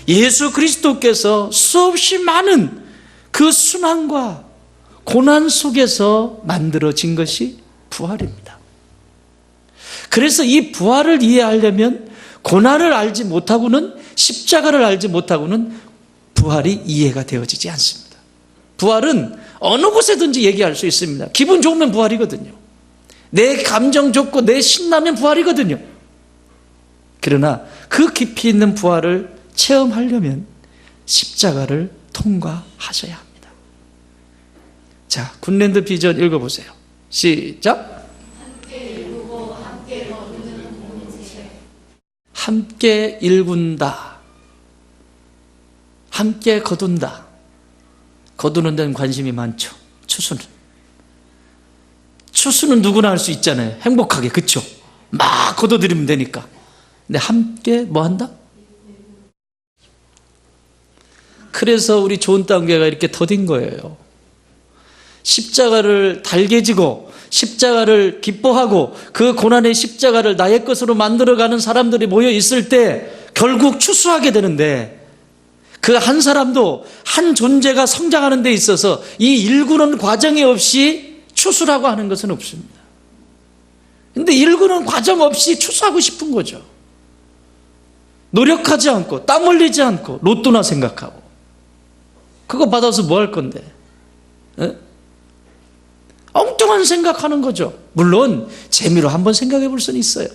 예수 그리스도께서 수없이 많은 그 순환과 고난 속에서 만들어진 것이 부활입니다. 그래서 이 부활을 이해하려면 고난을 알지 못하고는, 십자가를 알지 못하고는 부활이 이해가 되어지지 않습니다. 부활은 어느 곳에든지 얘기할 수 있습니다. 기분 좋으면 부활이거든요. 내 감정 좋고 내 신나면 부활이거든요. 그러나 그 깊이 있는 부활을 체험하려면 십자가를 통과하셔야 합니다. 자, 굿랜드 비전 읽어보세요. 시작. 함께 일군다. 함께 거둔다. 거두는 데는 관심이 많죠. 추수는 누구나 할 수 있잖아요. 행복하게, 그렇죠? 막 거둬들이면 되니까. 근데 함께 뭐 한다? 그래서 우리 좋은 땅교회가 이렇게 더딘 거예요. 십자가를 달게 지고 십자가를 기뻐하고 그 고난의 십자가를 나의 것으로 만들어가는 사람들이 모여 있을 때 결국 추수하게 되는데, 그 한 사람도 한 존재가 성장하는 데 있어서 이 일구는 과정이 없이 추수라고 하는 것은 없습니다. 근데 일구는 과정 없이 추수하고 싶은 거죠. 노력하지 않고 땀 흘리지 않고 로또나 생각하고, 그거 받아서 뭐 할 건데? 에? 엉뚱한 생각하는 거죠. 물론 재미로 한번 생각해 볼 수는 있어요.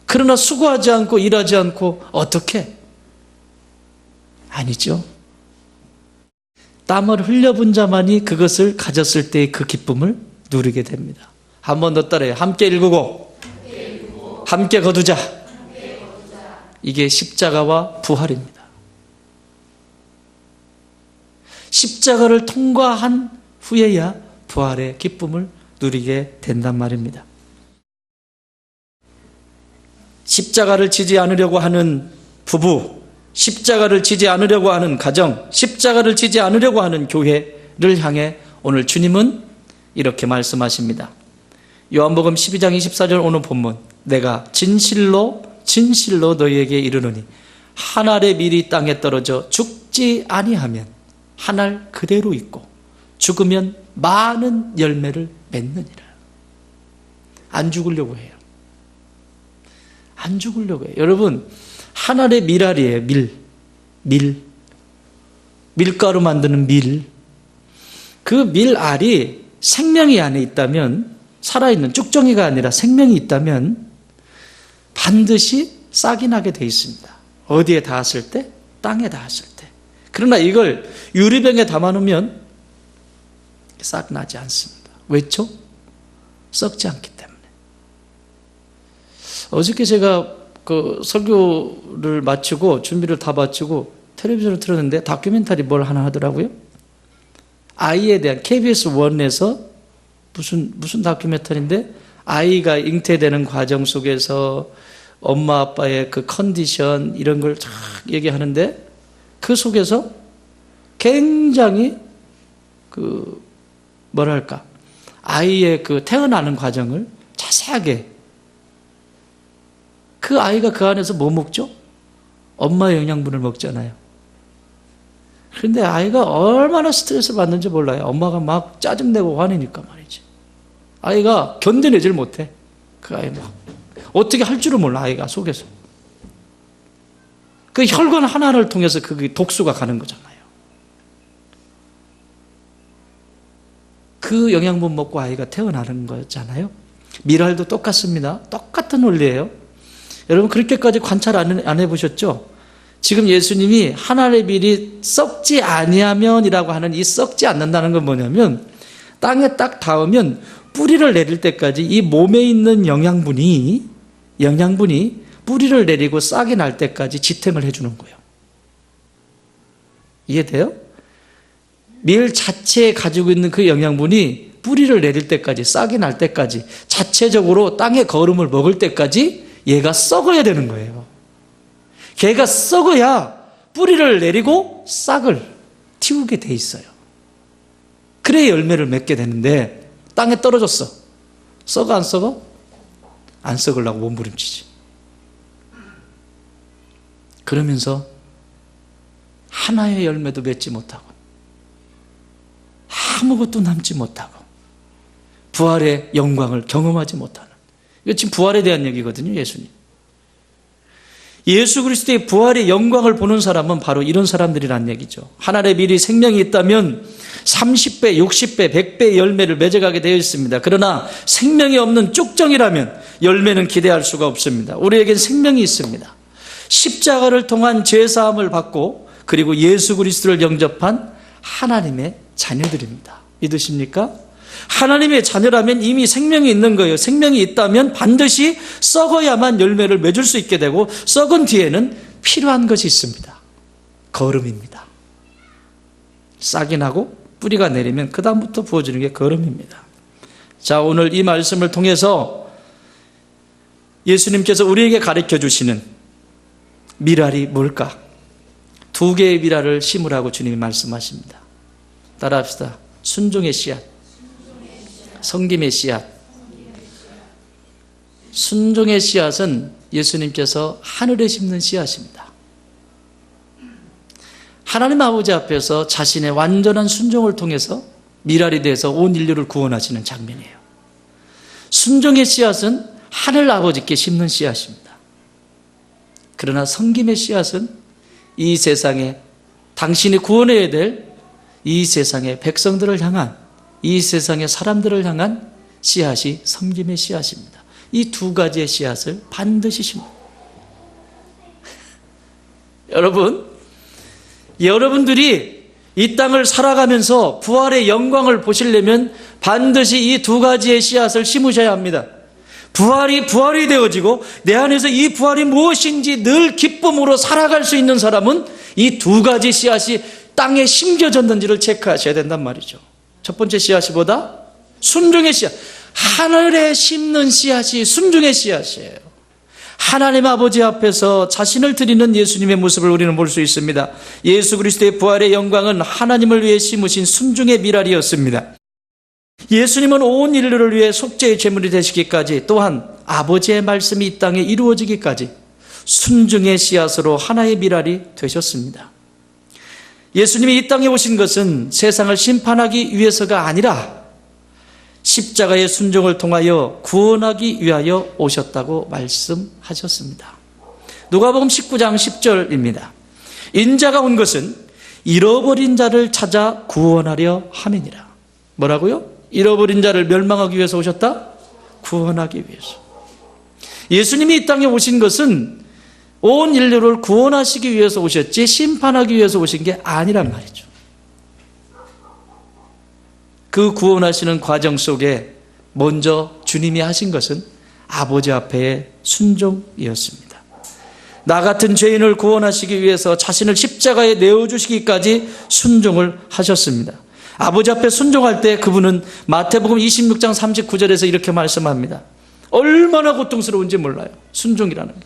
그러나 수고하지 않고 일하지 않고 어떻게? 아니죠. 땀을 흘려본 자만이 그것을 가졌을 때의 그 기쁨을 누리게 됩니다. 한 번 더 따라해요. 함께 일구고 함께 거두자. 이게 십자가와 부활입니다. 십자가를 통과한 후에야 부활의 기쁨을 누리게 된단 말입니다. 십자가를 지지 않으려고 하는 부부, 십자가를 지지 않으려고 하는 가정, 십자가를 지지 않으려고 하는 교회를 향해 오늘 주님은 이렇게 말씀하십니다. 요한복음 12장 24절 오늘 본문, 내가 진실로 너희에게 이르노니 한 알의 밀이 땅에 떨어져 죽지 아니하면 한 알 그대로 있고 죽으면 많은 열매를 맺느니라. 안 죽으려고 해요. 안 죽으려고 해요. 여러분, 한 알의 밀알이에요. 밀가루 만드는 밀. 그 밀알이 생명이 안에 있다면, 살아있는 쭉정이가 아니라 생명이 있다면 반드시 싹이 나게 돼 있습니다. 어디에 닿았을 때? 땅에 닿았을 때. 그러나 이걸 유리병에 담아놓으면 싹 나지 않습니다. 왜죠? 썩지 않기 때문에. 어저께 제가 그 설교를 마치고 준비를 다 마치고 텔레비전을 틀었는데 다큐멘터리 뭘 하나 하더라고요. 아이에 대한 KBS 1에서 무슨 다큐멘터리인데, 아이가 잉태되는 과정 속에서 엄마 아빠의 그 컨디션 이런 걸 쫙 얘기하는데, 그 속에서 굉장히 그 뭐랄까, 아이의 그 태어나는 과정을 자세하게, 그 아이가 그 안에서 뭐 먹죠? 엄마의 영양분을 먹잖아요. 그런데 아이가 얼마나 스트레스를 받는지 몰라요. 엄마가 막 짜증내고 화내니까 말이지. 아이가 견뎌내질 못해. 그 아이 막 어떻게 할 줄을 몰라, 아이가 속에서. 그 혈관 하나를 통해서 그 독소가 가는 거잖아요. 그 영양분 먹고 아이가 태어나는 거잖아요. 밀알도 똑같습니다. 똑같은 원리예요. 여러분, 그렇게까지 관찰 안 해보셨죠? 지금 예수님이 한 알의 밀이 썩지 아니하면이라고 하는 이 썩지 않는다는 건 뭐냐면, 땅에 딱 닿으면 뿌리를 내릴 때까지 이 몸에 있는 영양분이 뿌리를 내리고 싹이 날 때까지 지탱을 해주는 거예요. 이해돼요? 밀 자체에 가지고 있는 그 영양분이 뿌리를 내릴 때까지, 싹이 날 때까지, 자체적으로 땅의 거름을 먹을 때까지 얘가 썩어야 되는 거예요. 걔가 썩어야 뿌리를 내리고 싹을 틔우게 돼 있어요. 그래야 열매를 맺게 되는데, 땅에 떨어졌어. 썩어 안 썩어? 안 썩으려고 몸부림치지. 그러면서 하나의 열매도 맺지 못하고 아무것도 남지 못하고 부활의 영광을 경험하지 못하는, 이거 지금 부활에 대한 얘기거든요. 예수님, 예수 그리스도의 부활의 영광을 보는 사람은 바로 이런 사람들이란 얘기죠. 하늘에 미리 생명이 있다면 30배, 60배, 100배의 열매를 맺어가게 되어 있습니다. 그러나 생명이 없는 쪽정이라면 열매는 기대할 수가 없습니다. 우리에겐 생명이 있습니다. 십자가를 통한 죄사함을 받고 그리고 예수 그리스도를 영접한 하나님의 자녀들입니다. 믿으십니까? 하나님의 자녀라면 이미 생명이 있는 거예요. 생명이 있다면 반드시 썩어야만 열매를 맺을 수 있게 되고, 썩은 뒤에는 필요한 것이 있습니다. 거름입니다. 싹이 나고 뿌리가 내리면 그 다음부터 부어지는 게 거름입니다. 자, 오늘 이 말씀을 통해서 예수님께서 우리에게 가르쳐 주시는 미랄이 뭘까? 2개의 미랄을 심으라고 주님이 말씀하십니다. 따라합시다. 순종의 씨앗, 섬김의 씨앗. 순종의 씨앗은 예수님께서 하늘에 심는 씨앗입니다. 하나님 아버지 앞에서 자신의 완전한 순종을 통해서 미랄이 돼서 온 인류를 구원하시는 장면이에요. 순종의 씨앗은 하늘 아버지께 심는 씨앗입니다. 그러나 섬김의 씨앗은 이 세상에 당신이 구원해야 될 이 세상의 백성들을 향한, 이 세상의 사람들을 향한 씨앗이 섬김의 씨앗입니다. 이 2가지의 씨앗을 반드시 심어요. 여러분들이 이 땅을 살아가면서 부활의 영광을 보시려면 반드시 이 2가지의 씨앗을 심으셔야 합니다. 부활이 되어지고 내 안에서 이 부활이 무엇인지 늘 기쁨으로 살아갈 수 있는 사람은 이 2가지 씨앗이 땅에 심겨졌는지를 체크하셔야 된단 말이죠. 첫 번째 씨앗이 뭐다? 순종의 씨앗. 하늘에 심는 씨앗이 순종의 씨앗이에요. 하나님 아버지 앞에서 자신을 드리는 예수님의 모습을 우리는 볼 수 있습니다. 예수 그리스도의 부활의 영광은 하나님을 위해 심으신 순종의 미랄이었습니다. 예수님은 온 인류를 위해 속죄의 제물이 되시기까지, 또한 아버지의 말씀이 이 땅에 이루어지기까지 순종의 씨앗으로 하나의 미랄이 되셨습니다. 예수님이 이 땅에 오신 것은 세상을 심판하기 위해서가 아니라 십자가의 순종을 통하여 구원하기 위하여 오셨다고 말씀하셨습니다. 누가복음 19장 10절입니다. 인자가 온 것은 잃어버린 자를 찾아 구원하려 함이니라. 뭐라고요? 잃어버린 자를 멸망하기 위해서 오셨다? 구원하기 위해서. 예수님이 이 땅에 오신 것은 온 인류를 구원하시기 위해서 오셨지 심판하기 위해서 오신 게 아니란 말이죠. 그 구원하시는 과정 속에 먼저 주님이 하신 것은 아버지 앞에의 순종이었습니다. 나 같은 죄인을 구원하시기 위해서 자신을 십자가에 내어주시기까지 순종을 하셨습니다. 아버지 앞에 순종할 때 그분은 마태복음 26장 39절에서 이렇게 말씀합니다. 얼마나 고통스러운지 몰라요. 순종이라는 게.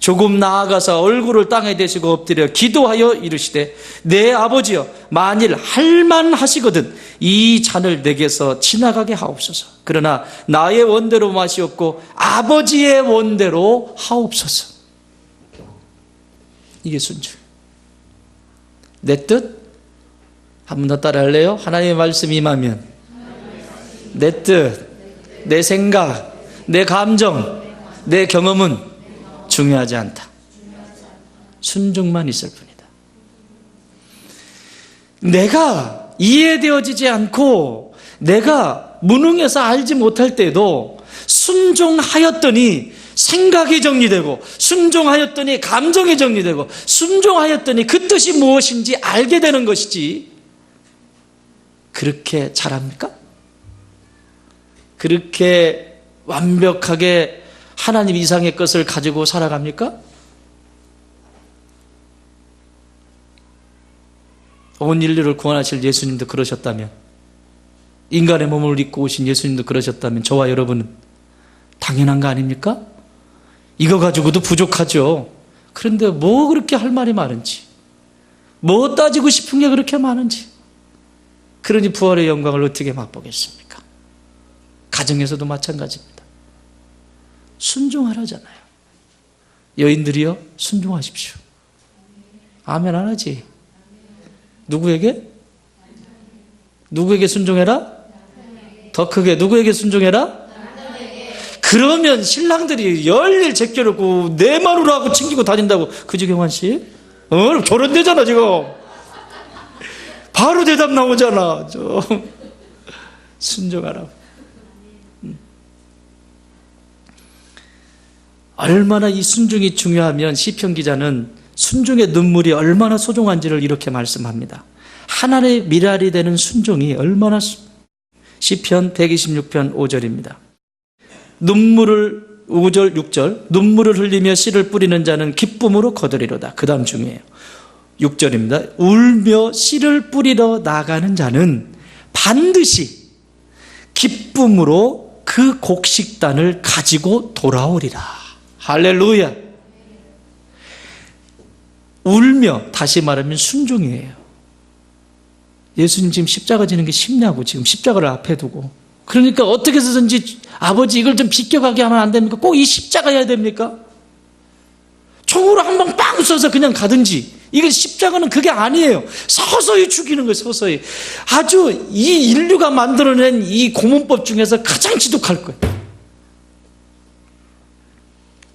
조금 나아가서 얼굴을 땅에 대시고 엎드려 기도하여 이르시되 내 아버지여, 만일 할만하시거든 이 잔을 내게서 지나가게 하옵소서. 그러나 나의 원대로 마시옵고 아버지의 원대로 하옵소서. 이게 순종. 내 뜻? 한 번 더 따라 할래요? 하나님의 말씀이 임하면 내 뜻, 내 생각, 내 감정, 내 경험은 중요하지 않다. 순종만 있을 뿐이다. 내가 이해되어지지 않고 내가 무능해서 알지 못할 때도 순종하였더니 생각이 정리되고, 순종하였더니 감정이 정리되고, 순종하였더니 그 뜻이 무엇인지 알게 되는 것이지, 그렇게 잘합니까? 그렇게 완벽하게 하나님 이상의 것을 가지고 살아갑니까? 온 인류를 구원하실 예수님도 그러셨다면, 인간의 몸을 입고 오신 예수님도 그러셨다면 저와 여러분은 당연한 거 아닙니까? 이거 가지고도 부족하죠. 그런데 뭐 그렇게 할 말이 많은지, 뭐 따지고 싶은 게 그렇게 많은지, 그러니 부활의 영광을 어떻게 맛보겠습니까? 가정에서도 마찬가지입니다. 순종하라잖아요. 여인들이요, 순종하십시오. 아멘 안 하지? 누구에게? 누구에게 순종해라? 더 크게 누구에게 순종해라? 그러면 신랑들이 열일 제껴놓고 내 마누라 하고 챙기고 다닌다고. 그지 경환 씨? 결혼되잖아 지금. 바로 대답 나오잖아. 순종하라고. 얼마나 이 순종이 중요하면 시편 기자는 순종의 눈물이 얼마나 소중한지를 이렇게 말씀합니다. 하나님의 미랄이 되는 순종이 얼마나 시편 126편 5절입니다. 눈물을 5절 6절 눈물을 흘리며 씨를 뿌리는 자는 기쁨으로 거두리로다. 그 다음 중이에요. 6절입니다. 울며 씨를 뿌리러 나가는 자는 반드시 기쁨으로 그 곡식단을 가지고 돌아오리라. 할렐루야. 울며, 다시 말하면 순종이에요. 예수님 지금 십자가 지는 게 쉽냐고, 지금 십자가를 앞에 두고. 그러니까 어떻게 해서든지 아버지 이걸 좀 비껴가게 하면 안 됩니까? 꼭 이 십자가 해야 됩니까? 총으로 한 방 빵 쏘서 그냥 가든지. 이게 십자가는 그게 아니에요. 서서히 죽이는 거예요, 서서히. 아주 이 인류가 만들어낸 이 고문법 중에서 가장 지독할 거예요.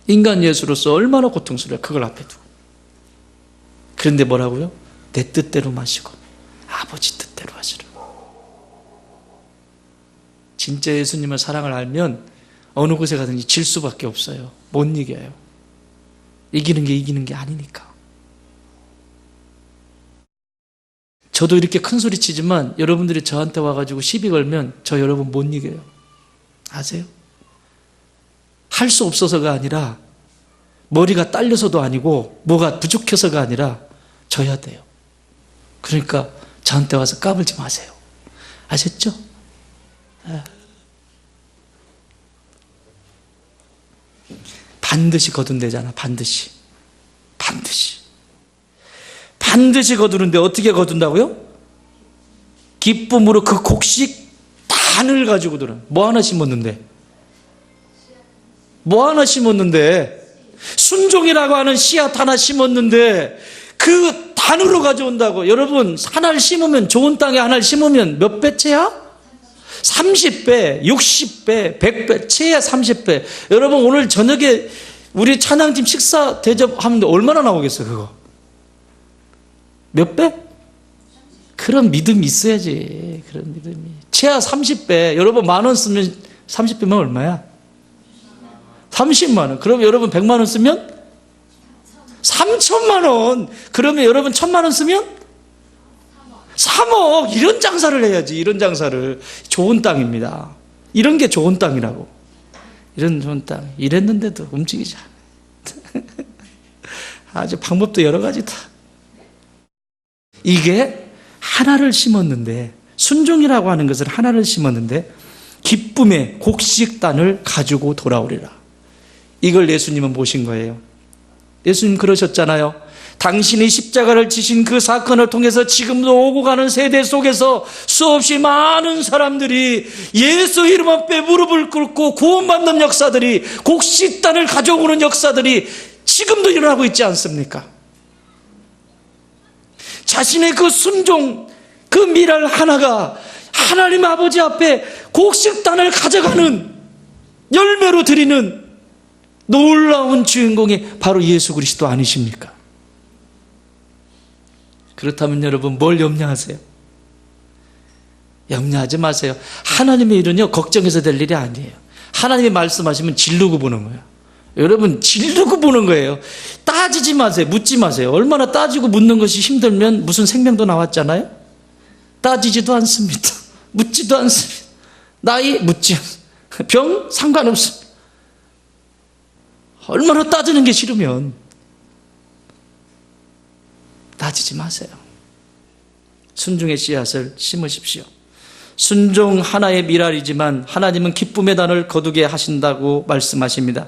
인간 예수로서 얼마나 고통스러워요, 그걸 앞에 두고. 그런데 뭐라고요? 내 뜻대로 마시고 아버지 뜻대로 하시라고. 진짜 예수님의 사랑을 알면 어느 곳에 가든지 질 수밖에 없어요. 못 이겨요. 이기는 게 아니니까. 저도 이렇게 큰 소리 치지만 여러분들이 저한테 와가지고 시비 걸면 저 여러분 못 이겨요. 아세요? 할 수 없어서가 아니라 머리가 딸려서도 아니고 뭐가 부족해서가 아니라 져야 돼요. 그러니까 저한테 와서 까불지 마세요. 아셨죠? 반드시 거둔대잖아. 반드시 거두는데 어떻게 거둔다고요? 기쁨으로 그 곡식 단을 가지고 들어. 뭐 하나 심었는데? 순종이라고 하는 씨앗 하나 심었는데 그 단으로 가져온다고. 여러분, 하나를 심으면, 좋은 땅에 하나를 심으면 몇 배째야? 30배, 60배, 100배, 채야 30배. 여러분, 오늘 저녁에 우리 찬양팀 식사 대접하면 얼마나 나오겠어요, 그거? 몇 배? 그런 믿음이 있어야지. 그런 믿음이. 채야 30배. 여러분, 10,000원 쓰면 30배면 얼마야? 30만 원. 그럼 여러분 100만 원 쓰면 3천만 원. 그러면 여러분 1,000만 원 쓰면 3억. 이런 장사를 해야지. 이런 장사를. 좋은 땅입니다. 이런 게 좋은 땅이라고. 이런 좋은 땅. 이랬는데도 움직이지 않아요. 아주 방법도 여러 가지다. 이게 하나를 심었는데, 순종이라고 하는 것을 하나를 심었는데 기쁨의 곡식단을 가지고 돌아오리라. 이걸 예수님은 보신 거예요. 예수님 그러셨잖아요. 당신이 십자가를 지신 그 사건을 통해서 지금도 오고 가는 세대 속에서 수없이 많은 사람들이 예수 이름 앞에 무릎을 꿇고 구원받는 역사들이, 곡식단을 가져오는 역사들이 지금도 일어나고 있지 않습니까? 자신의 그 순종, 그 미랄 하나가 하나님 아버지 앞에 곡식단을 가져가는, 열매로 드리는 놀라운 주인공이 바로 예수 그리스도 아니십니까? 그렇다면 여러분 뭘 염려하세요? 염려하지 마세요. 하나님의 일은요, 걱정해서 될 일이 아니에요. 하나님이 말씀하시면 질르고 보는 거예요. 여러분, 질르고 보는 거예요. 따지지 마세요. 묻지 마세요. 얼마나 따지고 묻는 것이 힘들면 무슨 생명도 나왔잖아요. 따지지도 않습니다. 묻지도 않습니다. 나이 묻지 않습니다. 병 상관없습니다. 얼마나 따지는 게 싫으면 따지지 마세요. 순종의 씨앗을 심으십시오. 순종 하나의 미랄이지만 하나님은 기쁨의 단을 거두게 하신다고 말씀하십니다.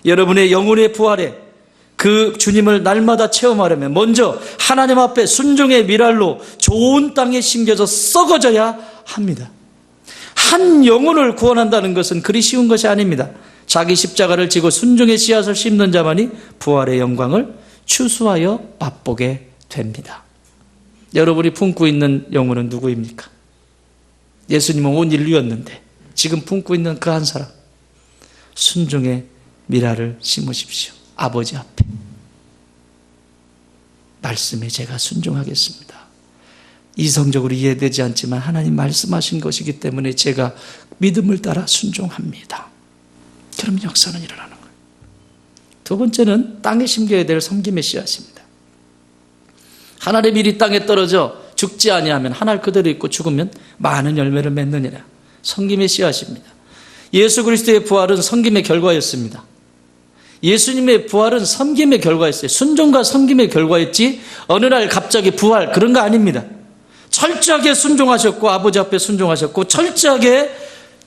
여러분의 영혼의 부활에 그 주님을 날마다 체험하려면 먼저 하나님 앞에 순종의 미랄로 좋은 땅에 심겨져 썩어져야 합니다. 한 영혼을 구원한다는 것은 그리 쉬운 것이 아닙니다. 자기 십자가를 지고 순종의 씨앗을 심는 자만이 부활의 영광을 추수하여 맛보게 됩니다. 여러분이 품고 있는 영혼은 누구입니까? 예수님은 온 인류였는데 지금 품고 있는 그 한 사람, 순종의 미라를 심으십시오. 아버지 앞에. 말씀에 제가 순종하겠습니다. 이성적으로 이해되지 않지만 하나님 말씀하신 것이기 때문에 제가 믿음을 따라 순종합니다. 그럼 역사는 일어나는 거예요. 두 번째는 땅에 심겨야 될 섬김의 씨앗입니다. 하나의 밀이 땅에 떨어져 죽지 아니하면 한 알 그대로 있고 죽으면 많은 열매를 맺느니라. 섬김의 씨앗입니다. 예수 그리스도의 부활은 섬김의 결과였습니다. 예수님의 부활은 섬김의 결과였어요. 순종과 섬김의 결과였지 어느 날 갑자기 부활 그런 거 아닙니다. 철저하게 순종하셨고 아버지 앞에 순종하셨고 철저하게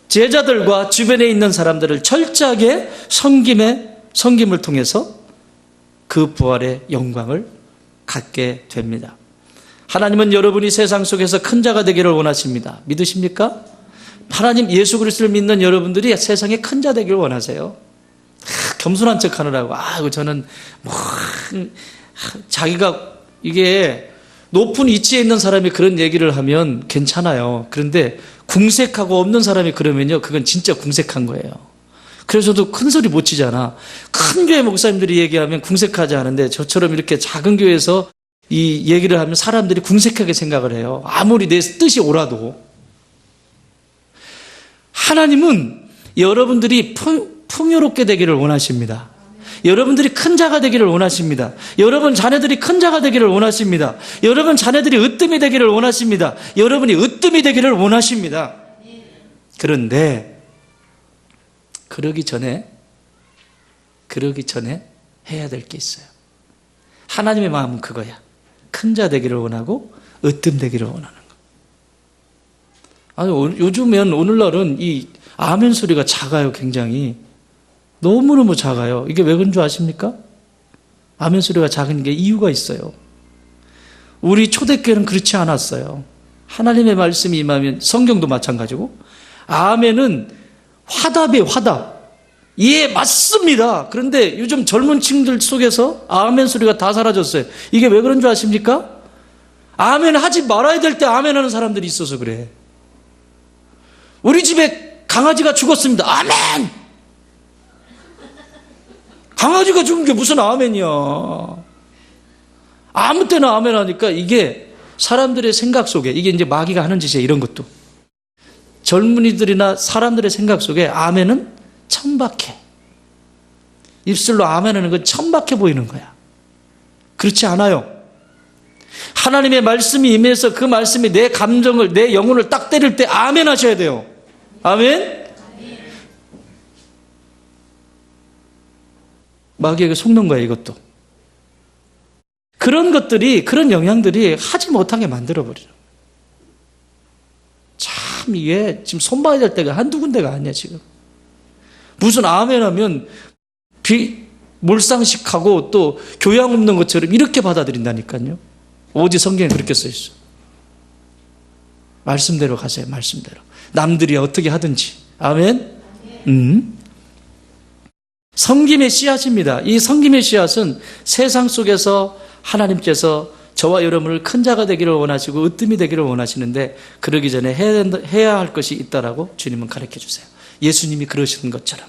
제자들과 주변에 있는 사람들을 철저하게 섬김을 통해서 그 부활의 영광을 갖게 됩니다. 하나님은 여러분이 세상 속에서 큰 자가 되기를 원하십니다. 믿으십니까? 하나님 예수 그리스도를 믿는 여러분들이 세상에 큰 자 되기를 원하세요. 겸손한 척 하느라고 저는 자기가 이게 높은 위치에 있는 사람이 그런 얘기를 하면 괜찮아요. 그런데 궁색하고 없는 사람이 그러면요 그건 진짜 궁색한 거예요. 그래서 저도 큰 소리 못 치잖아. 큰 교회 목사님들이 얘기하면 궁색하지 않은데 저처럼 이렇게 작은 교회에서 이 얘기를 하면 사람들이 궁색하게 생각을 해요. 아무리 내 뜻이 옳아도. 하나님은 여러분들이 풍요롭게 되기를 원하십니다. 여러분들이 큰 자가 되기를 원하십니다. 여러분 자녀들이 큰 자가 되기를 원하십니다. 여러분 자녀들이 으뜸이 되기를 원하십니다. 여러분이 으뜸이 되기를 원하십니다. 그런데 그러기 전에 해야 될 게 있어요. 하나님의 마음은 그거야. 큰 자 되기를 원하고 으뜸 되기를 원하는 거. 요즘엔 오늘날은 이 아멘 소리가 작아요. 굉장히 너무너무 작아요. 이게 왜 그런 줄 아십니까? 아멘 소리가 작은 게 이유가 있어요. 우리 초대교회는 그렇지 않았어요. 하나님의 말씀이 임하면 성경도 마찬가지고 아멘은 화답이에요. 화답. 예, 맞습니다. 그런데 요즘 젊은 층들 속에서 아멘 소리가 다 사라졌어요. 이게 왜 그런 줄 아십니까? 아멘 하지 말아야 될 때 아멘 하는 사람들이 있어서 그래. 우리 집에 강아지가 죽었습니다. 아멘! 강아지가 죽은 게 무슨 아멘이야. 아무 때나 아멘 하니까 이게 사람들의 생각 속에 이게 이제 마귀가 하는 짓이에요. 이런 것도. 젊은이들이나 사람들의 생각 속에 아멘은 천박해. 입술로 아멘 하는 건 천박해 보이는 거야. 그렇지 않아요. 하나님의 말씀이 임해서 그 말씀이 내 감정을, 내 영혼을 딱 때릴 때 아멘 하셔야 돼요. 아멘? 마귀에게 속는 거야, 이것도. 그런 것들이, 그런 영향들이 하지 못하게 만들어버려요. 참, 이게 지금 손봐야 될 때가 한두 군데가 아니야, 지금. 무슨 아멘 하면 몰상식하고 또 교양 없는 것처럼 이렇게 받아들인다니까요. 오직 성경에 그렇게 써있어. 말씀대로 가세요, 말씀대로. 남들이 어떻게 하든지. 아멘? 섬김의 씨앗입니다. 이 섬김의 씨앗은 세상 속에서 하나님께서 저와 여러분을 큰 자가 되기를 원하시고 으뜸이 되기를 원하시는데 그러기 전에 해야 할 것이 있다라고 주님은 가르쳐 주세요. 예수님이 그러시는 것처럼.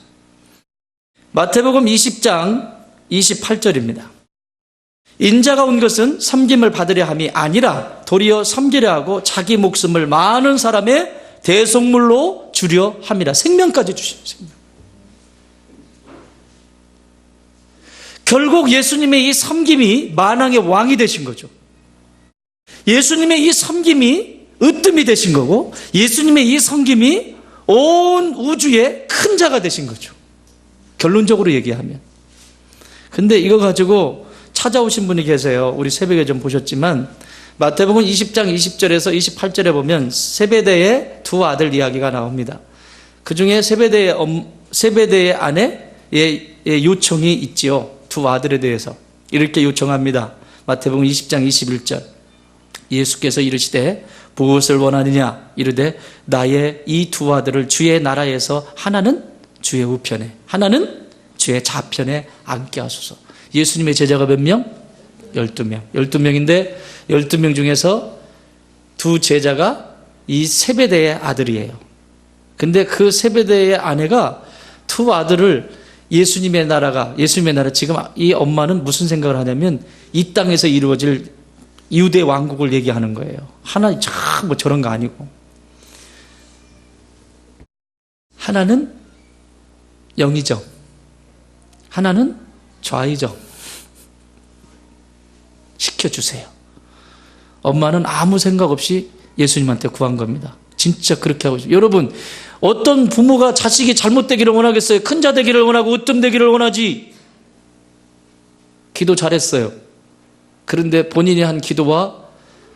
마태복음 20장 28절입니다. 인자가 온 것은 섬김을 받으려 함이 아니라 도리어 섬기려 하고 자기 목숨을 많은 사람의 대속물로 주려 함이라. 생명까지 주시는 생명. 결국 예수님의 이 섬김이 만왕의 왕이 되신 거죠. 예수님의 이 섬김이 으뜸이 되신 거고 예수님의 이 섬김이 온 우주의 큰 자가 되신 거죠. 결론적으로 얘기하면. 근데 이거 가지고 찾아오신 분이 계세요. 우리 새벽에 좀 보셨지만 마태복음 20장 20절에서 28절에 보면 세베대의 두 아들 이야기가 나옵니다. 그중에 세베대의 아내의 요청이 있지요. 두 아들에 대해서 이렇게 요청합니다. 마태복음 20장 21절. 예수께서 이르시되 무엇을 원하느냐 이르되 나의 이 두 아들을 주의 나라에서 하나는 주의 우편에 하나는 주의 좌편에 앉게 하소서. 예수님의 제자가 몇 명? 12명. 12명인데 12명 중에서 두 제자가 이 세베대의 아들이에요. 근데 그 세베대의 아내가 두 아들을 예수님의 나라 지금 이 엄마는 무슨 생각을 하냐면 이 땅에서 이루어질 유대 왕국을 얘기하는 거예요. 하나 참 뭐 저런 거 아니고. 하나는 영의정, 하나는 좌의정. 시켜주세요. 엄마는 아무 생각 없이 예수님한테 구한 겁니다. 진짜 그렇게 하고 있어요. 여러분, 어떤 부모가 자식이 잘못되기를 원하겠어요? 큰 자 되기를 원하고 으뜸되기를 원하지. 기도 잘했어요. 그런데 본인이 한 기도와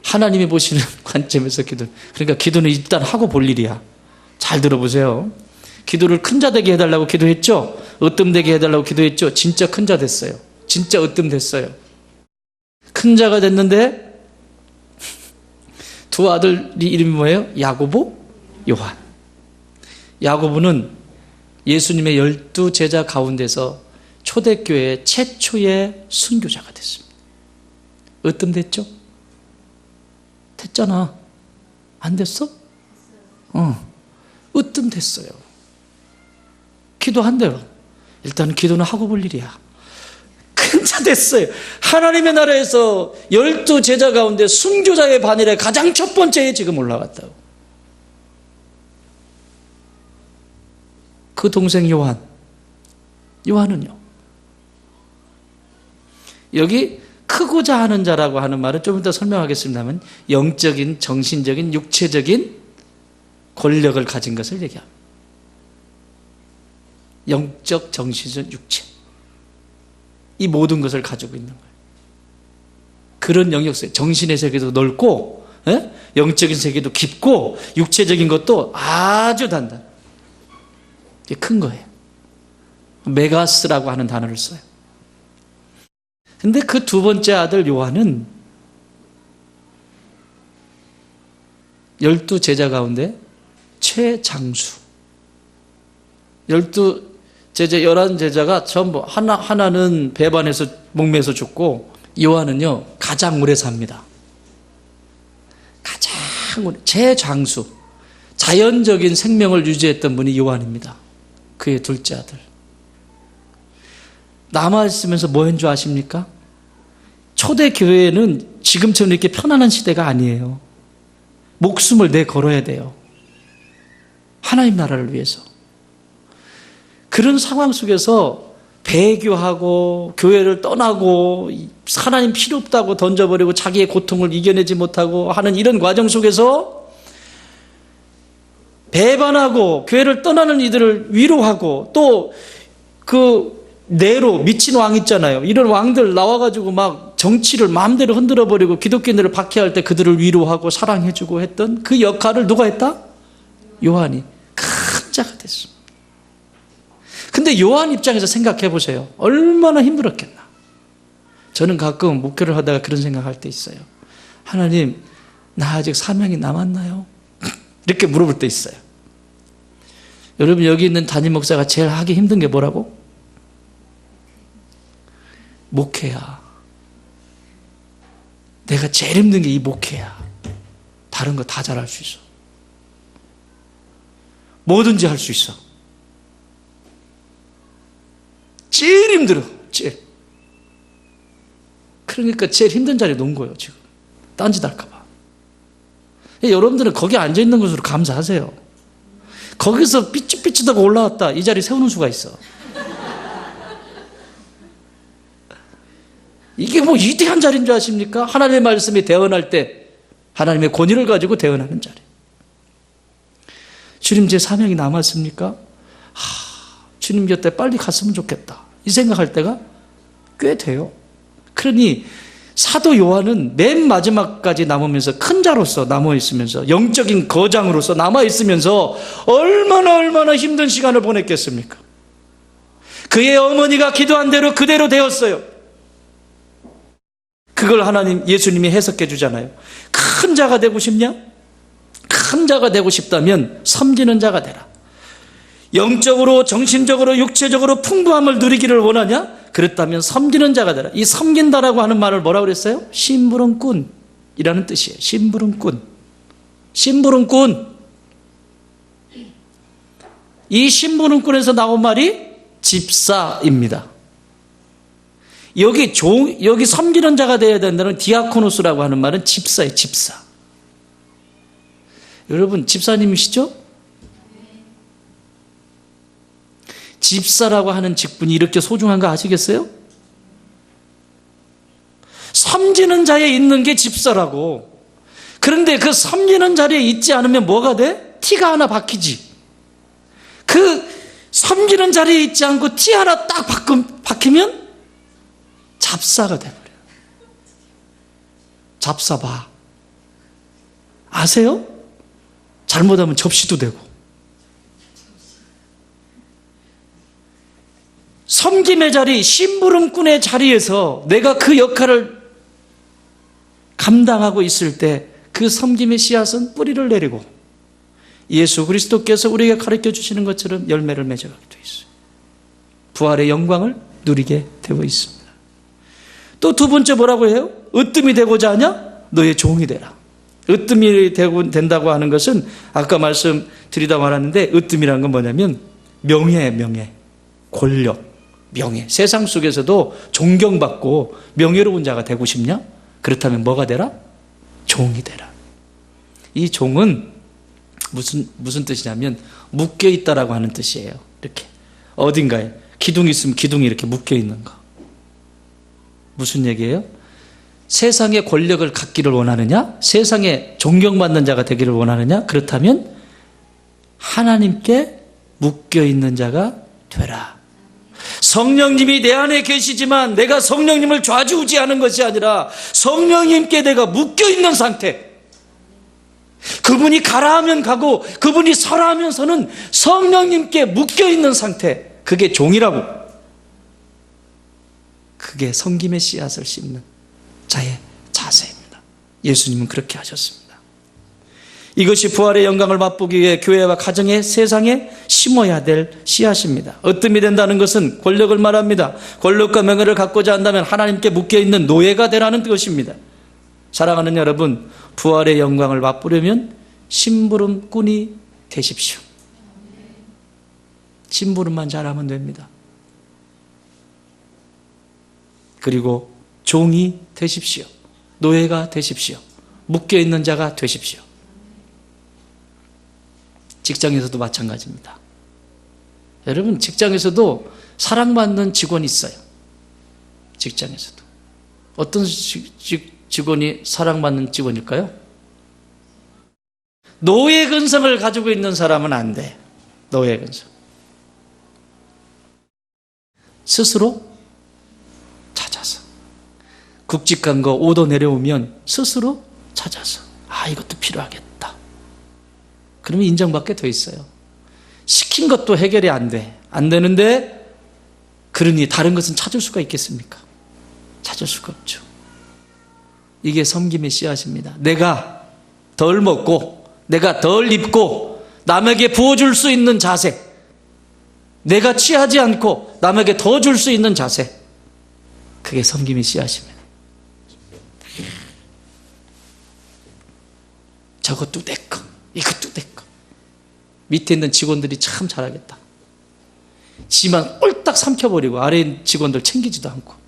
하나님이 보시는 관점에서 기도. 그러니까 기도는 일단 하고 볼 일이야. 잘 들어보세요. 기도를 큰 자 되게 해달라고 기도했죠? 으뜸되게 해달라고 기도했죠? 진짜 큰 자 됐어요. 진짜 으뜸됐어요. 큰 자가 됐는데 두 아들이 이름이 뭐예요? 야고보, 요한. 야고보는 예수님의 12제자 가운데서 초대교회 최초의 순교자가 됐습니다. 으뜸됐죠? 됐잖아. 안 됐어? 으뜸됐어요. 기도한대요. 일단 기도는 하고 볼 일이야. 큰 자 됐어요. 하나님의 나라에서 12제자 가운데 순교자의 반열에 가장 첫 번째에 지금 올라갔다고. 그 동생 요한은요. 여기 크고자 하는 자라고 하는 말은 좀 이따 설명하겠습니다만 영적인, 정신적인, 육체적인 권력을 가진 것을 얘기합니다. 영적, 정신적, 육체. 이 모든 것을 가지고 있는 거예요. 그런 영역세, 정신의 세계도 넓고, 영적인 세계도 깊고, 육체적인 것도 아주 단단. 이게 큰 거예요. 메가스라고 하는 단어를 써요. 근데 그 두 번째 아들 요한은 12제자 가운데 최장수. 11제자가 전부 하나는 배반해서 목매서 죽고 요한은요 가장 오래 삽니다. 가장 오래, 최장수. 자연적인 생명을 유지했던 분이 요한입니다. 그의 둘째 아들. 남아있으면서 뭐 한 줄 아십니까? 초대교회는 지금처럼 이렇게 편안한 시대가 아니에요. 목숨을 내걸어야 돼요. 하나님 나라를 위해서. 그런 상황 속에서 배교하고 교회를 떠나고 하나님 필요 없다고 던져버리고 자기의 고통을 이겨내지 못하고 하는 이런 과정 속에서 배반하고 교회를 떠나는 이들을 위로하고 또 그 네로 미친 왕 있잖아요. 이런 왕들 나와가지고 막 정치를 마음대로 흔들어버리고 기독교인들을 박해할 때 그들을 위로하고 사랑해주고 했던 그 역할을 누가 했다? 요한이 큰 자가 됐습니다. 근데 요한 입장에서 생각해 보세요. 얼마나 힘들었겠나. 저는 가끔 목회를 하다가 그런 생각할 때 있어요. 하나님, 나 아직 사명이 남았나요? 이렇게 물어볼 때 있어요. 여러분, 여기 있는 담임 목사가 제일 하기 힘든 게 뭐라고? 목회야. 내가 제일 힘든 게 이 목회야. 다른 거 다 잘할 수 있어. 뭐든지 할 수 있어. 제일 힘들어. 제일. 그러니까 제일 힘든 자리에 놓은 거예요, 지금. 딴짓 할까 봐. 여러분들은 거기 앉아있는 것으로 감사하세요. 거기서 삐ጭ삐ጭ하고 올라왔다. 이 자리 세우는 수가 있어. 이게 뭐 위대한 자리인 줄 아십니까? 하나님의 말씀이 대언할 때 하나님의 권위를 가지고 대언하는 자리. 주님, 제 사명이 남았습니까? 주님 곁에 빨리 갔으면 좋겠다. 이 생각할 때가 꽤 돼요. 그러니 사도 요한은 맨 마지막까지 남으면서 큰 자로서 남아있으면서 영적인 거장으로서 남아있으면서 얼마나 힘든 시간을 보냈겠습니까? 그의 어머니가 기도한 대로 그대로 되었어요. 그걸 하나님, 예수님이 해석해 주잖아요. 큰 자가 되고 싶냐? 큰 자가 되고 싶다면 섬기는 자가 되라. 영적으로, 정신적으로, 육체적으로 풍부함을 누리기를 원하냐? 그렇다면 섬기는 자가 되라. 이 섬긴다라고 하는 말을 뭐라고 그랬어요? 심부름꾼이라는 뜻이에요. 심부름꾼. 심부름꾼. 이 심부름꾼에서 나온 말이 집사입니다. 여기 섬기는 자가 되어야 된다는 디아코노스라고 하는 말은 집사예요. 집사. 여러분 집사님이시죠? 집사라고 하는 직분이 이렇게 소중한 거 아시겠어요? 섬기는 자에 있는 게 집사라고. 그런데 그 섬기는 자리에 있지 않으면 뭐가 돼? 티가 하나 박히지. 그 섬기는 자리에 있지 않고 티 하나 딱 박히면 잡사가 돼버려요. 잡사봐. 아세요? 잘못하면 접시도 되고. 섬김의 자리, 심부름꾼의 자리에서 내가 그 역할을 감당하고 있을 때 그 섬김의 씨앗은 뿌리를 내리고 예수 그리스도께서 우리에게 가르쳐 주시는 것처럼 열매를 맺어가게 되어 있어요. 부활의 영광을 누리게 되어 있습니다. 또 두 번째 뭐라고 해요? 으뜸이 되고자 하냐? 너의 종이 되라. 으뜸이 된다고 하는 것은 아까 말씀드리다 말았는데 으뜸이라는 건 뭐냐면 명예, 권력, 명예. 세상 속에서도 존경받고 명예로운 자가 되고 싶냐? 그렇다면 뭐가 되라? 종이 되라. 이 종은 무슨 뜻이냐면 묶여 있다라고 하는 뜻이에요. 이렇게 어딘가에 기둥이 있으면 기둥이 이렇게 묶여 있는 거. 무슨 얘기예요? 세상의 권력을 갖기를 원하느냐? 세상에 존경받는 자가 되기를 원하느냐? 그렇다면 하나님께 묶여 있는 자가 되라. 성령님이 내 안에 계시지만 내가 성령님을 좌지우지하는 것이 아니라 성령님께 내가 묶여 있는 상태. 그분이 가라 하면 가고 그분이 서라 하면 서는 성령님께 묶여 있는 상태. 그게 종이라고. 그게 섬김의 씨앗을 심는 자의 자세입니다. 예수님은 그렇게 하셨습니다. 이것이 부활의 영광을 맛보기 위해 교회와 가정의 세상에 심어야 될 씨앗입니다. 으뜸이 된다는 것은 권력을 말합니다. 권력과 명예를 갖고자 한다면 하나님께 묶여있는 노예가 되라는 것입니다. 사랑하는 여러분, 부활의 영광을 맛보려면 심부름꾼이 되십시오. 심부름만 잘하면 됩니다. 그리고 종이 되십시오. 노예가 되십시오. 묶여있는 자가 되십시오. 직장에서도 마찬가지입니다. 여러분, 직장에서도 사랑받는 직원이 있어요. 직장에서도. 어떤 직원이 사랑받는 직원일까요? 노예 근성을 가지고 있는 사람은 안 돼. 노예 근성. 스스로 찾아서. 굵직한 거 오더 내려오면 스스로 찾아서. 아, 이것도 필요하겠다. 그러면 인정받게 돼 있어요. 시킨 것도 해결이 안 돼. 안 되는데 그러니 다른 것은 찾을 수가 있겠습니까? 찾을 수가 없죠. 이게 섬김의 씨앗입니다. 내가 덜 먹고 내가 덜 입고 남에게 부어줄 수 있는 자세, 내가 취하지 않고 남에게 더 줄 수 있는 자세, 그게 섬김의 씨앗입니다. 저것도 내 거, 이것도 내 거. 밑에 있는 직원들이 참 잘하겠다. 지만 꼴딱 삼켜버리고 아래 직원들 챙기지도 않고.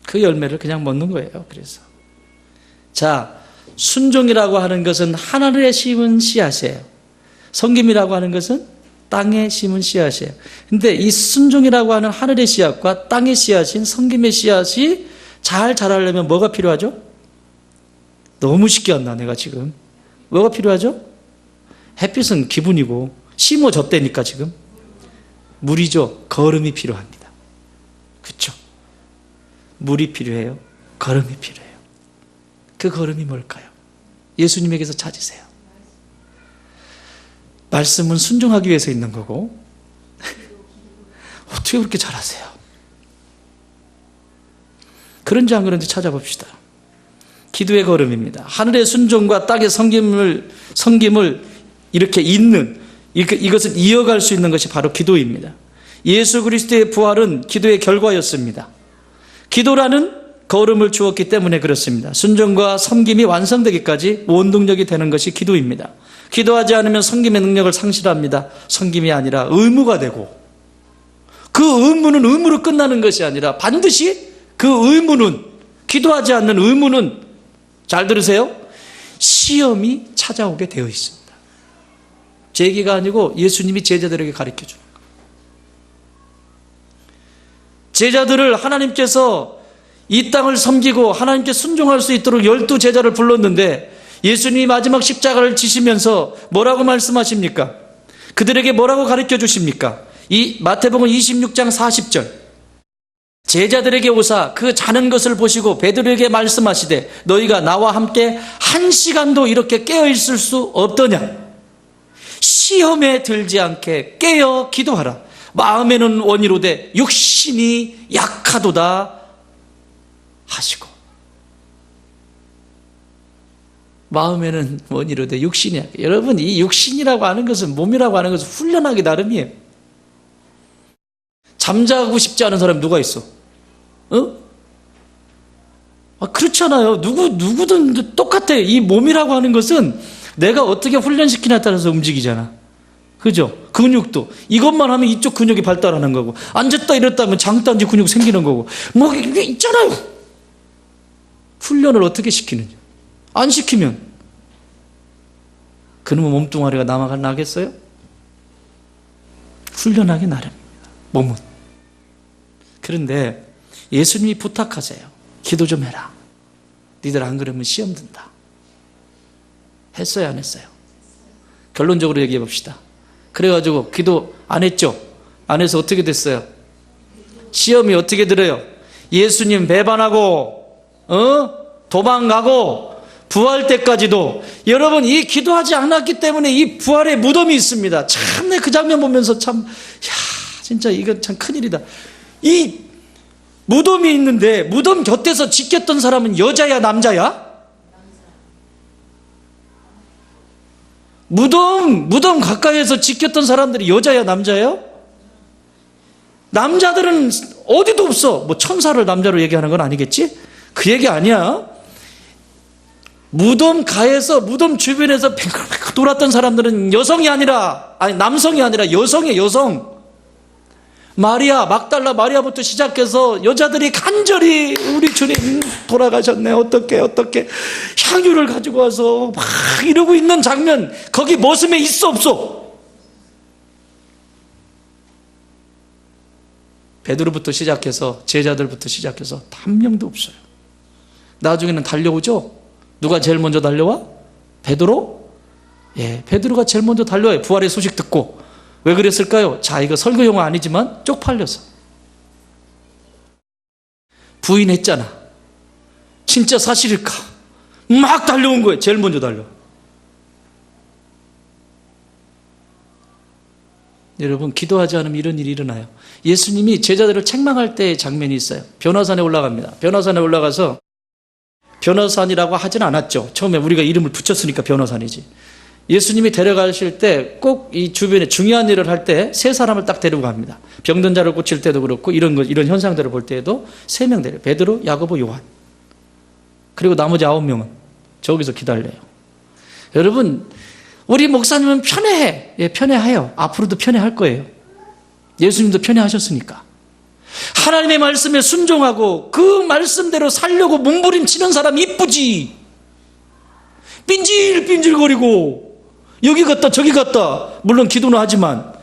그 열매를 그냥 먹는 거예요. 그래서 자, 순종이라고 하는 것은 하늘에 심은 씨앗이에요. 섬김이라고 하는 것은 땅에 심은 씨앗이에요. 근데 이 순종이라고 하는 하늘의 씨앗과 땅의 씨앗인 섬김의 씨앗이 잘 자라려면 뭐가 필요하죠? 너무 쉽게 한다, 내가 지금. 뭐가 필요하죠? 햇빛은 기분이고 심어졌다니까 지금. 물이죠. 거름이 필요합니다. 그렇죠? 물이 필요해요. 거름이 필요해요. 그 거름이 뭘까요? 예수님에게서 찾으세요. 말씀은 순종하기 위해서 있는 거고 어떻게 그렇게 잘하세요? 그런지 안 그런지 찾아봅시다. 기도의 걸음입니다. 하늘의 순종과 땅의 섬김을 이렇게 잇는 이것을 이어갈 수 있는 것이 바로 기도입니다. 예수 그리스도의 부활은 기도의 결과였습니다. 기도라는 걸음을 주었기 때문에 그렇습니다. 순종과 섬김이 완성되기까지 원동력이 되는 것이 기도입니다. 기도하지 않으면 섬김의 능력을 상실합니다. 섬김이 아니라 의무가 되고, 그 의무는 의무로 끝나는 것이 아니라 반드시 그 의무는, 기도하지 않는 의무는, 잘 들으세요, 시험이 찾아오게 되어 있습니다. 제 얘기가 아니고 예수님이 제자들에게 가르쳐 주는 거예요. 제자들을 하나님께서 이 땅을 섬기고 하나님께 순종할 수 있도록 12제자를 불렀는데 예수님이 마지막 십자가를 지시면서 뭐라고 말씀하십니까? 그들에게 뭐라고 가르쳐 주십니까? 이 마태복음 26장 40절, 제자들에게 오사 그 자는 것을 보시고 베드로에게 말씀하시되 너희가 나와 함께 1시간도 이렇게 깨어 있을 수 없더냐? 시험에 들지 않게 깨어 기도하라. 마음에는 원이로되 육신이 약하도다 하시고. 마음에는 원이로되 육신이 약해. 여러분, 이 육신이라고 하는 것은, 몸이라고 하는 것은 훈련하기 나름이에요. 잠자고 싶지 않은 사람이 누가 있어? 그렇잖아요. 누구든 똑같아. 이 몸이라고 하는 것은 내가 어떻게 훈련시키냐에 따라서 움직이잖아. 그죠? 근육도. 이것만 하면 이쪽 근육이 발달하는 거고, 앉았다 일었다 하면 장단지 근육 생기는 거고, 뭐, 이게 있잖아요. 훈련을 어떻게 시키느냐. 안 시키면, 그놈의 몸뚱아리가 나겠어요? 훈련하기 나름입니다. 몸은. 그런데 예수님이 부탁하세요. 기도 좀 해라. 니들 안 그러면 시험 든다. 했어요, 안 했어요? 결론적으로 얘기해 봅시다. 그래가지고 기도 안 했죠? 안 해서 어떻게 됐어요? 시험이 어떻게 들어요? 예수님 배반하고, 도망가고, 부활 때까지도. 여러분, 이 기도하지 않았기 때문에 이 부활의 무덤이 있습니다. 참, 내 그 장면 보면서 참, 진짜 이건 참 큰일이다. 이 무덤이 있는데 무덤 곁에서 지켰던 사람은 여자야, 남자야? 무덤 가까이에서 지켰던 사람들이 여자야, 남자예요? 남자들은 어디도 없어. 뭐 천사를 남자로 얘기하는 건 아니겠지? 그 얘기 아니야. 무덤 가에서, 무덤 주변에서 뱅글뱅글 돌았던 사람들은 남성이 아니라 여성이에요, 여성. 마리아, 막달라 마리아부터 시작해서 여자들이 간절히 우리 주님 돌아가셨네, 어떻게 향유를 가지고 와서 막 이러고 있는 장면, 거기 머슴에 있어 없어? 베드로부터 시작해서 제자들부터 시작해서 한 명도 없어요. 나중에는 달려오죠. 누가 제일 먼저 달려와? 베드로? 예, 베드로가 제일 먼저 달려와요. 부활의 소식 듣고. 왜 그랬을까요? 자, 이거 설교 용어 아니지만 쪽팔려서. 부인했잖아. 진짜 사실일까? 막 달려온 거예요. 제일 먼저 달려. 여러분, 기도하지 않으면 이런 일이 일어나요. 예수님이 제자들을 책망할 때의 장면이 있어요. 변화산에 올라갑니다. 변화산에 올라가서, 변화산이라고 하진 않았죠. 처음에 우리가 이름을 붙였으니까 변화산이지. 예수님이 데려가실 때 꼭 이 주변에 중요한 일을 할 때 세 사람을 딱 데리고 갑니다. 병든 자를 고칠 때도 그렇고 이런 현상들을 볼 때에도 3명 데려요. 베드로, 야고보, 요한. 그리고 나머지 9명은 저기서 기다려요. 여러분, 우리 목사님은 편해해. 예, 편해해요. 앞으로도 편해할 거예요. 예수님도 편해하셨으니까. 하나님의 말씀에 순종하고 그 말씀대로 살려고 몸부림치는 사람 이쁘지. 삔질삔질거리고 여기 갔다 저기 갔다. 물론 기도는 하지만.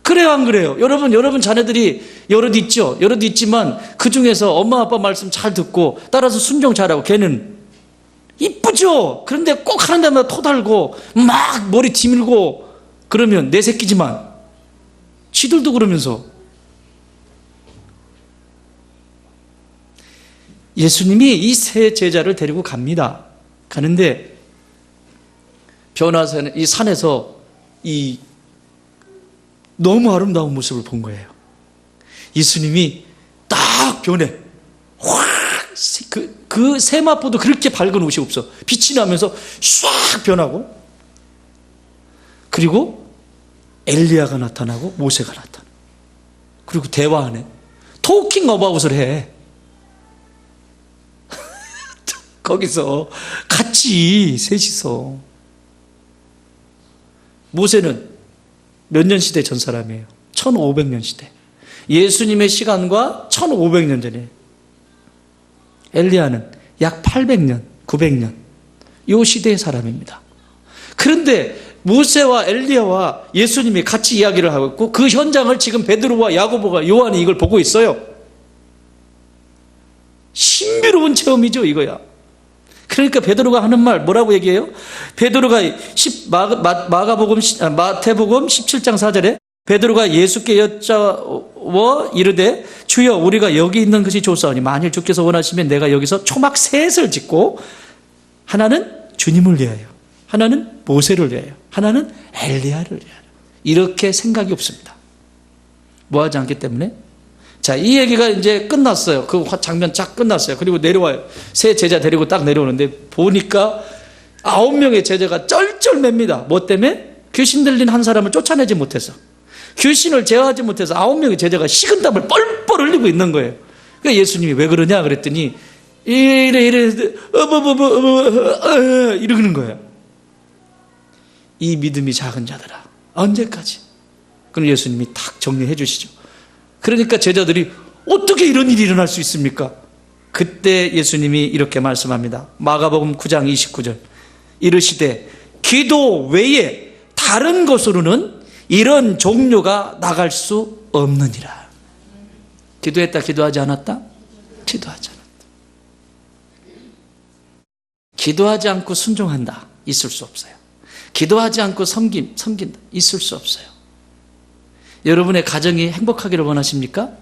그래요, 안 그래요? 여러분 자녀들이 여럿 있죠? 여럿 있지만 그 중에서 엄마 아빠 말씀 잘 듣고 따라서 순종 잘하고 걔는 이쁘죠? 그런데 꼭 하는 데마다 토달고 막 머리 뒤밀고 그러면 내 새끼지만 지들도 그러면서. 예수님이 이 세 제자를 데리고 갑니다. 가는데 변화산, 이 산에서 이 너무 아름다운 모습을 본 거예요. 예수님이 딱 변해. 확! 그 세마포도 그렇게 밝은 옷이 없어. 빛이 나면서 싹 변하고. 그리고 엘리야가 나타나고 모세가 나타나. 그리고 대화하네. 토킹 어바웃을 해. 거기서 같이 셋이서. 모세는 몇 년 시대 전 사람이에요? 1500년 시대. 예수님의 시간과 1500년 전에. 엘리야는 약 800년, 900년. 이 시대의 사람입니다. 그런데 모세와 엘리야와 예수님이 같이 이야기를 하고 있고 그 현장을 지금 베드로와 야고보가 요한이 이걸 보고 있어요. 신비로운 체험이죠, 이거야. 그러니까 베드로가 하는 말 뭐라고 얘기해요? 베드로가 마태복음 17장 4절에 베드로가 예수께 여짜워 이르되 주여 우리가 여기 있는 것이 좋사오니 만일 주께서 원하시면 내가 여기서 초막 셋을 짓고 하나는 주님을 위하여, 하나는 모세를 위하여, 하나는 엘리야를 위하여. 이렇게 생각이 없습니다. 뭐하지 않기 때문에. 자, 이 얘기가 이제 끝났어요. 그 장면 쫙 끝났어요. 그리고 내려와요. 세 제자 데리고 딱 내려오는데 보니까 9명의 제자가 쩔쩔맵니다. 뭐 때문에? 귀신 들린 한 사람을 쫓아내지 못해서, 귀신을 제어하지 못해서 9명의 제자가 식은땀을 뻘뻘 흘리고 있는 거예요. 그러니까 예수님이 왜 그러냐 그랬더니 이래 이러는 거예요. 이 믿음이 작은 자들아 언제까지? 그럼 예수님이 탁 정리해 주시죠. 그러니까 제자들이 어떻게 이런 일이 일어날 수 있습니까? 그때 예수님이 이렇게 말씀합니다. 마가복음 9장 29절 이르시되 기도 외에 다른 것으로는 이런 종류가 나갈 수 없느니라. 기도했다 기도하지 않았다? 기도하지 않았다. 기도하지 않고 순종한다. 있을 수 없어요. 기도하지 않고 섬긴다. 있을 수 없어요. 여러분의 가정이 행복하기를 원하십니까?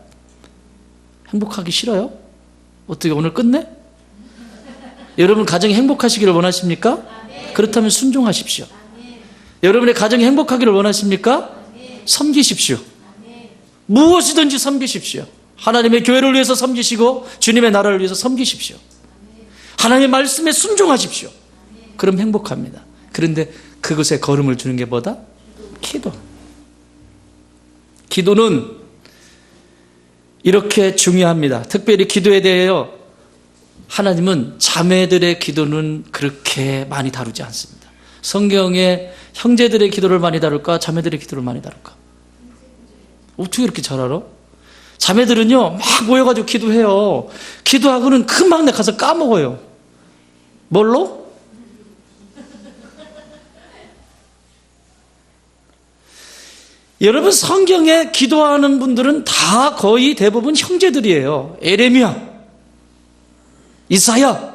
행복하기 싫어요? 어떻게 오늘 끝내? 여러분 가정이 행복하시기를 원하십니까? 그렇다면 순종하십시오. 여러분의 가정이 행복하기를 원하십니까? 섬기십시오. 무엇이든지 섬기십시오. 하나님의 교회를 위해서 섬기시고 주님의 나라를 위해서 섬기십시오. 하나님의 말씀에 순종하십시오. 그럼 행복합니다. 그런데 그것에 걸음을 주는 게 뭐다? 기도. 기도는 이렇게 중요합니다. 특별히 기도에 대하여 하나님은 자매들의 기도는 그렇게 많이 다루지 않습니다. 성경에 형제들의 기도를 많이 다룰까? 자매들의 기도를 많이 다룰까? 어떻게 이렇게 잘 알아? 자매들은요 막 모여가지고 기도해요. 기도하고는 금방 내 가서 까먹어요. 뭘로? 여러분 성경에 기도하는 분들은 다 거의 대부분 형제들이에요. 에레미야, 이사야,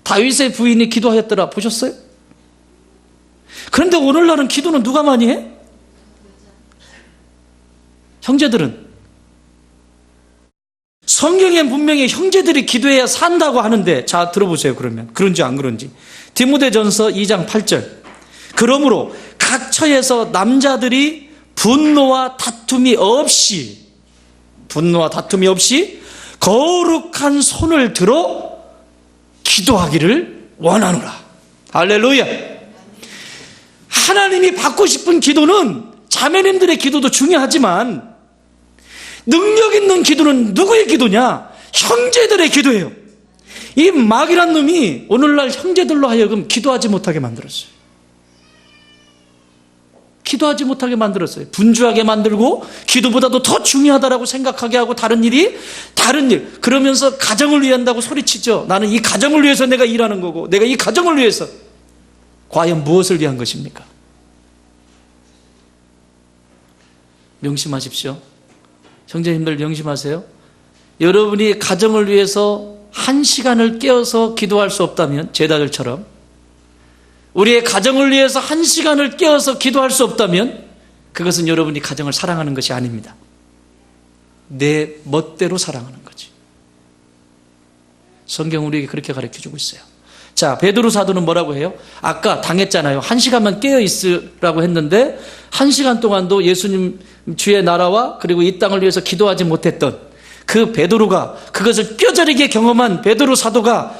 다윗의 부인이 기도하였더라. 보셨어요? 그런데 오늘날은 기도는 누가 많이 해? 형제들은. 성경에 분명히 형제들이 기도해야 산다고 하는데, 자 들어보세요. 그러면 그런지 안 그런지. 디모데전서 2장 8절 그러므로 각 처에서 남자들이 분노와 다툼이 없이 거룩한 손을 들어 기도하기를 원하노라. 할렐루야. 하나님이 받고 싶은 기도는 자매님들의 기도도 중요하지만 능력 있는 기도는 누구의 기도냐? 형제들의 기도예요. 이 마귀란 놈이 오늘날 형제들로 하여금 기도하지 못하게 만들었어요. 기도하지 못하게 만들었어요. 분주하게 만들고 기도보다도 더 중요하다라고 생각하게 하고 다른 일 그러면서 가정을 위한다고 소리치죠. 나는 이 가정을 위해서 내가 일하는 거고 내가 이 가정을 위해서. 과연 무엇을 위한 것입니까? 명심하십시오. 형제님들 명심하세요. 여러분이 가정을 위해서 1시간을 깨어서 기도할 수 없다면 제자들처럼 우리의 가정을 위해서 1시간을 깨어서 기도할 수 없다면 그것은 여러분이 가정을 사랑하는 것이 아닙니다. 내 멋대로 사랑하는 거지. 성경 우리에게 그렇게 가르쳐주고 있어요. 자, 베드로 사도는 뭐라고 해요? 아까 당했잖아요. 1시간만 깨어 있으라고 했는데 1시간 동안도 예수님 주의 나라와 그리고 이 땅을 위해서 기도하지 못했던 그 베드로가, 그것을 뼈저리게 경험한 베드로 사도가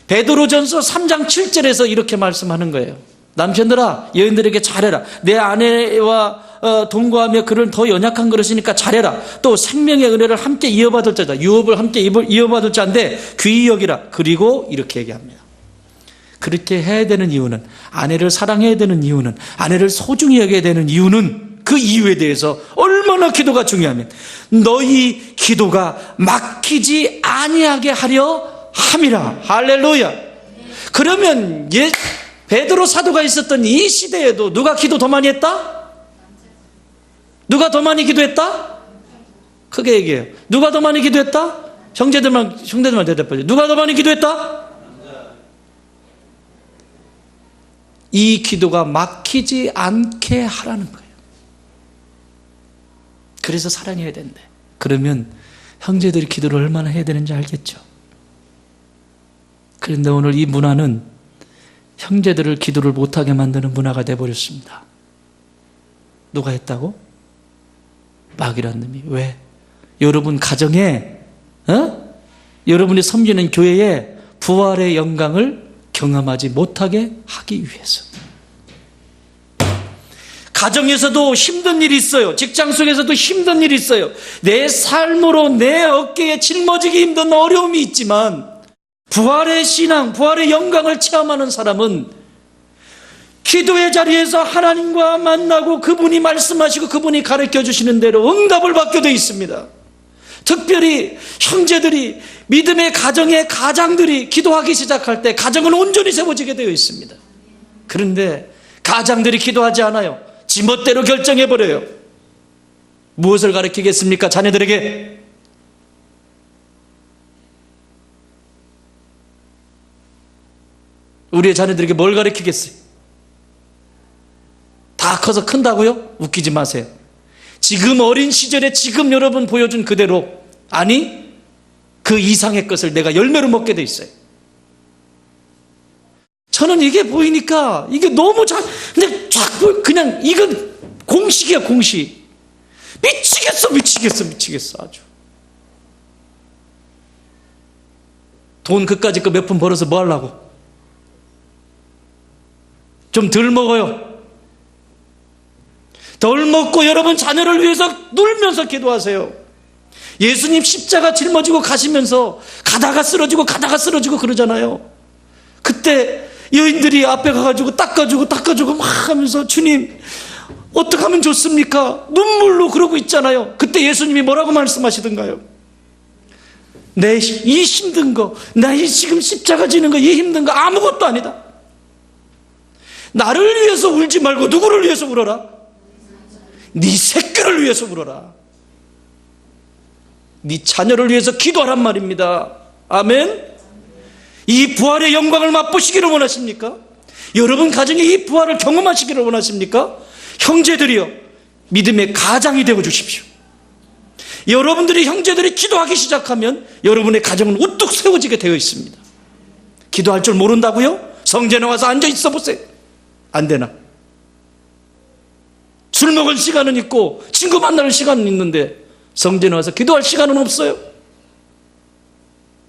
베드로전서 3장 7절에서 이렇게 말씀하는 거예요. 남편들아, 여인들에게 잘해라. 내 아내와 동거하며 그를 더 연약한 그릇이니까 잘해라. 또 생명의 은혜를 함께 이어받을 자다. 유업을 함께 이어받을 자인데 귀히 여기라. 그리고 이렇게 얘기합니다. 그렇게 해야 되는 이유는, 아내를 사랑해야 되는 이유는, 아내를 소중히 여겨야 되는 이유는, 그 이유에 대해서 얼마나 기도가 중요하면 너희 기도가 막히지 아니하게 하려 함이라. 할렐루야. 그러면 베드로 사도가 있었던 이 시대에도 누가 기도 더 많이 했다? 누가 더 많이 기도했다? 크게 얘기해요. 누가 더 많이 기도했다? 형제들만 대답하죠. 누가 더 많이 기도했다? 이 기도가 막히지 않게 하라는 거예요. 그래서 사랑해야 된대. 그러면 형제들이 기도를 얼마나 해야 되는지 알겠죠? 그런데 오늘 이 문화는 형제들을 기도를 못하게 만드는 문화가 되어버렸습니다. 누가 했다고? 마귀란 놈이. 왜? 여러분 가정에, 여러분이 섬기는 교회에 부활의 영광을 경험하지 못하게 하기 위해서. 가정에서도 힘든 일이 있어요. 직장 속에서도 힘든 일이 있어요. 내 삶으로 내 어깨에 짊어지기 힘든 어려움이 있지만 부활의 신앙, 부활의 영광을 체험하는 사람은 기도의 자리에서 하나님과 만나고 그분이 말씀하시고 그분이 가르쳐 주시는 대로 응답을 받게 되어 있습니다. 특별히 형제들이, 믿음의 가정의 가장들이 기도하기 시작할 때 가정은 온전히 세워지게 되어 있습니다. 그런데 가장들이 기도하지 않아요. 지멋대로 결정해버려요. 무엇을 가르치겠습니까? 자녀들에게. 우리의 자녀들에게 뭘 가르치겠어요? 다 커서 큰다고요? 웃기지 마세요. 지금 어린 시절에 지금 여러분 보여준 그대로, 아니 그 이상의 것을 내가 열매로 먹게 돼 있어요. 저는 이게 보이니까 이게 너무 근데 자꾸 그냥 이건 공식이야, 공식. 미치겠어 아주. 돈 그까짓 거 몇 푼 벌어서 뭐 하려고? 좀 덜 먹어요. 덜 먹고 여러분 자녀를 위해서 놀면서 기도하세요. 예수님 십자가 짊어지고 가시면서 가다가 쓰러지고 그러잖아요. 그때 여인들이 앞에 가가지고 닦아주고 막 하면서 주님 어떻게 하면 좋습니까? 눈물로 그러고 있잖아요. 그때 예수님이 뭐라고 말씀하시던가요? 내 이 힘든 거, 나 지금 십자가 지는 거, 이 힘든 거 아무것도 아니다. 나를 위해서 울지 말고 누구를 위해서 울어라? 네 새끼를 위해서 울어라. 네 자녀를 위해서 기도하란 말입니다. 아멘. 이 부활의 영광을 맛보시기를 원하십니까? 여러분 가정에 이 부활을 경험하시기를 원하십니까? 형제들이여, 믿음의 가장이 되어 주십시오. 여러분들이, 형제들이 기도하기 시작하면 여러분의 가정은 우뚝 세워지게 되어 있습니다. 기도할 줄 모른다고요? 성전에 와서 앉아 있어 보세요. 안 되나? 술 먹을 시간은 있고 친구 만날 시간은 있는데 성전에 와서 기도할 시간은 없어요.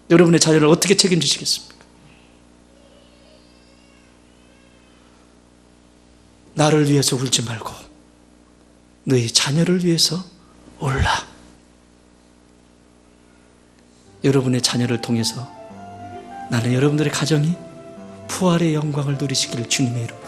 여러분의 자녀를 어떻게 책임지시겠습니까? 나를 위해서 울지 말고 너희 자녀를 위해서 울라. 여러분의 자녀를 통해서 나는 여러분들의 가정이 부활의 영광을 누리시기를 주님의 이름으로